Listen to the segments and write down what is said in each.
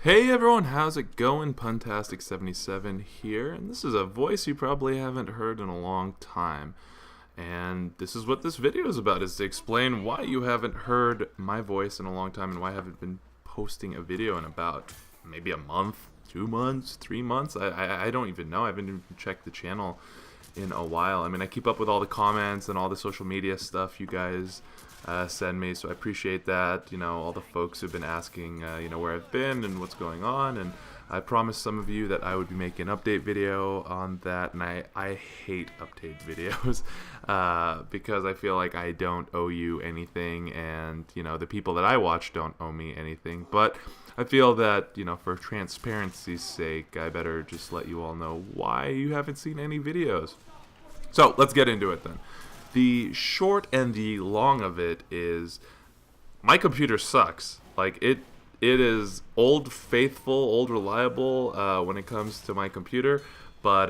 Hey everyone, how's it going? Puntastic77 here, and this is a voice you probably haven't heard in a long time. And this is what this video is about, is to explain why you haven't heard my voice in a long time and why I haven't been posting a video in about maybe a month, 2 months, 3 months. I don't even know. I haven't even checked the channel in a while. I mean, I keep up with all the comments and all the social media stuff you guys send me, so I appreciate that. You know, all the folks who've been asking, where I've been and what's going on, and I promised some of you that I would be making an update video on that, and I hate update videos because I feel like I don't owe you anything, and, the people that I watch don't owe me anything, but I feel that, for transparency's sake, I better just let you all know why you haven't seen any videos. So, let's get into it then. The short and the long of it is, my computer sucks. Like, it is old faithful, old reliable when it comes to my computer, but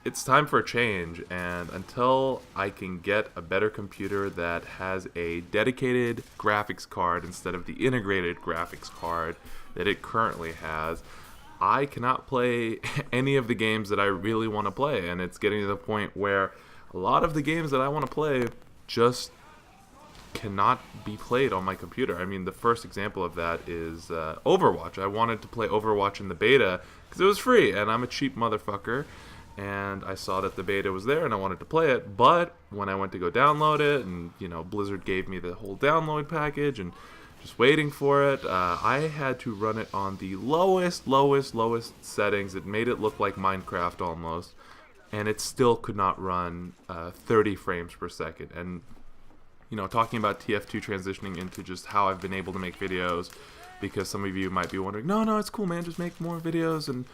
it's time for a change, and until I can get a better computer that has a dedicated graphics card instead of the integrated graphics card that it currently has, I cannot play any of the games that I really want to play, and it's getting to the point where a lot of the games that I want to play just cannot be played on my computer. I mean, the first example of that is Overwatch. I wanted to play Overwatch in the beta because it was free, and I'm a cheap motherfucker, and I saw that the beta was there, and I wanted to play it, but when I went to go download it, and, Blizzard gave me the whole download package, and just waiting for it, I had to run it on the lowest settings. It made it look like Minecraft almost, and it still could not run 30 frames per second. And, talking about TF2 transitioning into just how I've been able to make videos, because some of you might be wondering, no, it's cool, man, just make more videos, and,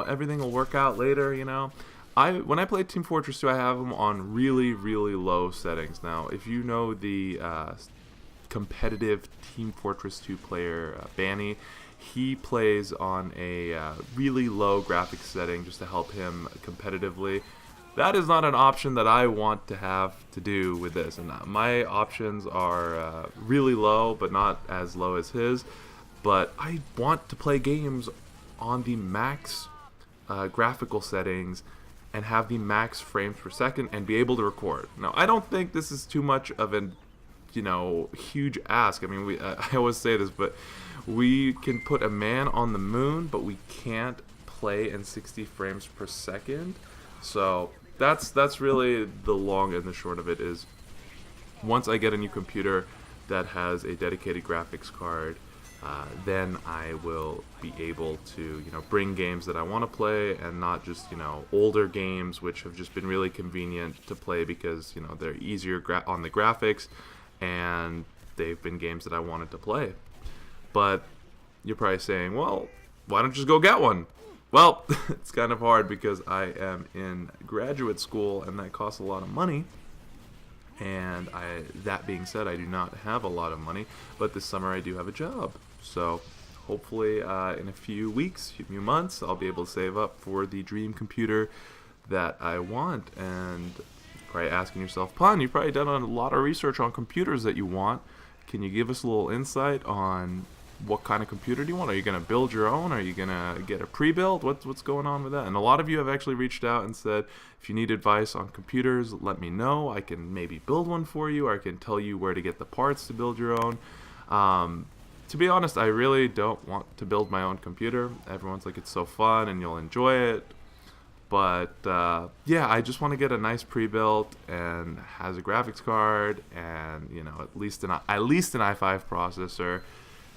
everything will work out later, When I play Team Fortress 2, I have them on really, really low settings. Now, if you know the competitive Team Fortress 2 player, Banny, he plays on a really low graphics setting just to help him competitively. That is not an option that I want to have to do with this, and my options are really low, but not as low as his. But I want to play games on the max graphical settings and have the max frames per second and be able to record. Now, I don't think this is too much of an huge ask. I mean, I always say this, but we can put a man on the moon, but we can't play in 60 frames per second. So that's really the long and the short of it. Is once I get a new computer that has a dedicated graphics card, then I will be able to bring games that I want to play, and not just older games which have just been really convenient to play because they're easier on the graphics, and they've been games that I wanted to play. But you're probably saying, well, why don't you just go get one? Well, it's kind of hard because I am in graduate school, and that costs a lot of money. And that being said, I do not have a lot of money, but this summer I do have a job. So hopefully in a few weeks, a few months, I'll be able to save up for the dream computer that I want. And probably asking yourself, Pun, you've probably done a lot of research on computers that you want. Can you give us a little insight on what kind of computer do you want? Are you going to build your own? Are you going to get a pre-built? What's going on with that? And a lot of you have actually reached out and said, if you need advice on computers, let me know. I can maybe build one for you, or I can tell you where to get the parts to build your own. To be honest, I really don't want to build my own computer. Everyone's like, it's so fun and you'll enjoy it. But yeah, I just want to get a nice pre-built and has a graphics card, and at least an i5 processor,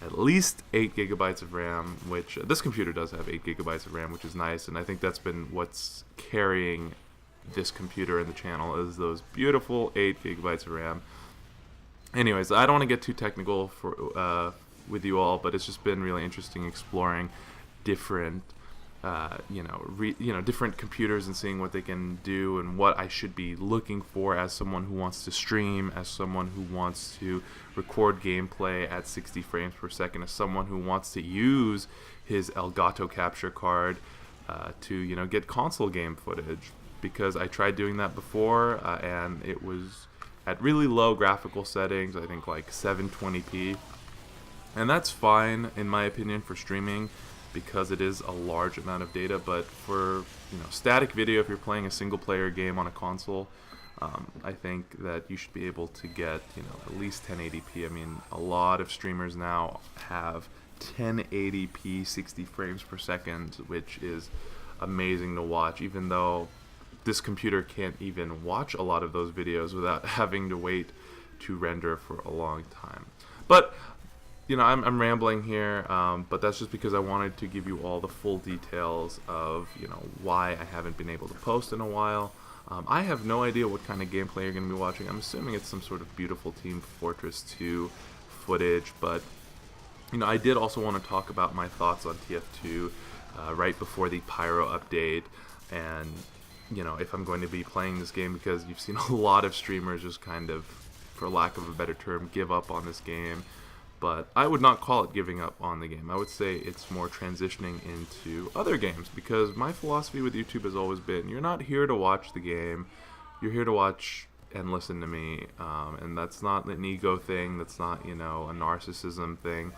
at least 8 gigabytes of RAM, which this computer does have 8 gigabytes of RAM, which is nice, and I think that's been what's carrying this computer and the channel, is those beautiful 8 gigabytes of RAM. Anyways, I don't want to get too technical with you all, but it's just been really interesting exploring different different computers and seeing what they can do, and what I should be looking for as someone who wants to stream, as someone who wants to record gameplay at 60 frames per second, as someone who wants to use his Elgato capture card to get console game footage, because I tried doing that before and it was at really low graphical settings, I think like 720p, And that's fine, in my opinion, for streaming, because it is a large amount of data. But for static video, if you're playing a single player game on a console, I think that you should be able to get at least 1080p. I mean, a lot of streamers now have 1080p 60 frames per second, which is amazing to watch, even though this computer can't even watch a lot of those videos without having to wait to render for a long time. But I'm rambling here, but that's just because I wanted to give you all the full details of why I haven't been able to post in a while. I have no idea what kind of gameplay you're going to be watching. I'm assuming it's some sort of beautiful Team Fortress 2 footage, but I did also want to talk about my thoughts on TF2 right before the Pyro update, and if I'm going to be playing this game, because you've seen a lot of streamers just kind of, for lack of a better term, give up on this game. But I would not call it giving up on the game. I would say it's more transitioning into other games, because my philosophy with YouTube has always been, you're not here to watch the game, you're here to watch and listen to me, and that's not an ego thing, that's not a narcissism thing,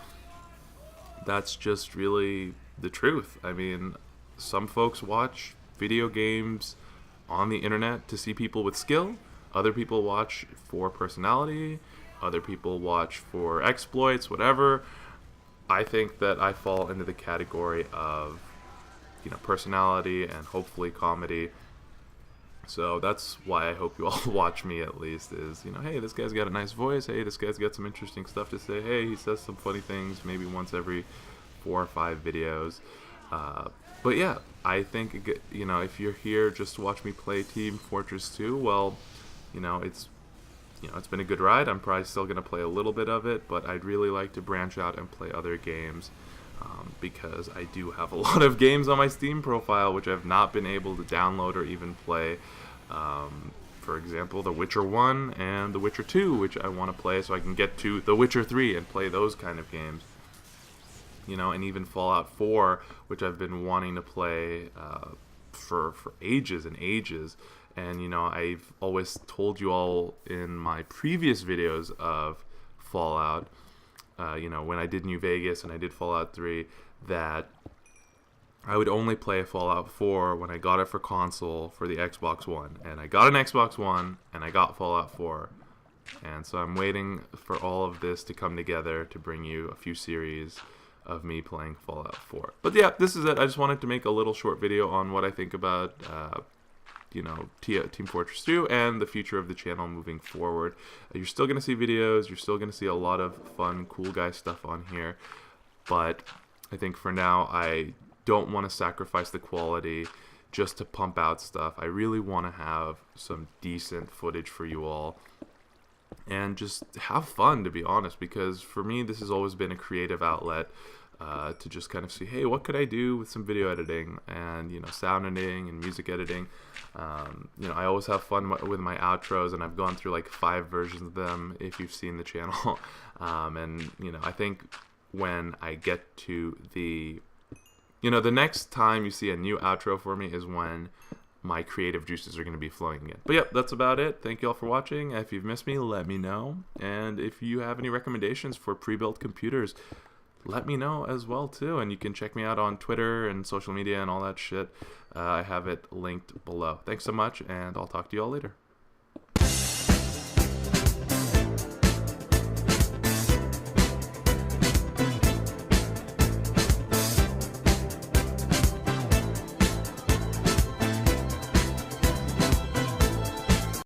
that's just really the truth. I mean, some folks watch video games on the internet to see people with skill, other people watch for personality, other people watch for exploits, whatever. I think that I fall into the category of, personality and hopefully comedy. So that's why I hope you all watch me, at least, is, hey, this guy's got a nice voice. Hey, this guy's got some interesting stuff to say. Hey, he says some funny things maybe once every 4 or 5 videos. But yeah, I think, if you're here just to watch me play Team Fortress 2, well, it's been a good ride. I'm probably still going to play a little bit of it, but I'd really like to branch out and play other games, because I do have a lot of games on my Steam profile which I've not been able to download or even play. For example, The Witcher 1 and The Witcher 2, which I want to play so I can get to The Witcher 3 and play those kind of games. And even Fallout 4, which I've been wanting to play for ages and ages. And, I've always told you all in my previous videos of Fallout, when I did New Vegas and I did Fallout 3, that I would only play Fallout 4 when I got it for console for the Xbox One. And I got an Xbox One, and I got Fallout 4. And so I'm waiting for all of this to come together to bring you a few series of me playing Fallout 4. But yeah, this is it. I just wanted to make a little short video on what I think about Team Fortress 2 and the future of the channel moving forward. You're still going to see videos, you're still going to see a lot of fun, cool guy stuff on here, but I think for now I don't want to sacrifice the quality just to pump out stuff. I really want to have some decent footage for you all and just have fun, to be honest, because for me this has always been a creative outlet. To just kind of see, hey, what could I do with some video editing and sound editing and music editing. I always have fun with my outros, and I've gone through like 5 versions of them if you've seen the channel. And I think when I get to the next time you see a new outro for me is when my creative juices are going to be flowing again. But yep, that's about it. Thank you all for watching. If you've missed me, let me know. And if you have any recommendations for pre-built computers, let me know as well too, and you can check me out on Twitter and social media and all that shit. I have it linked below. Thanks so much, and I'll talk to you all later.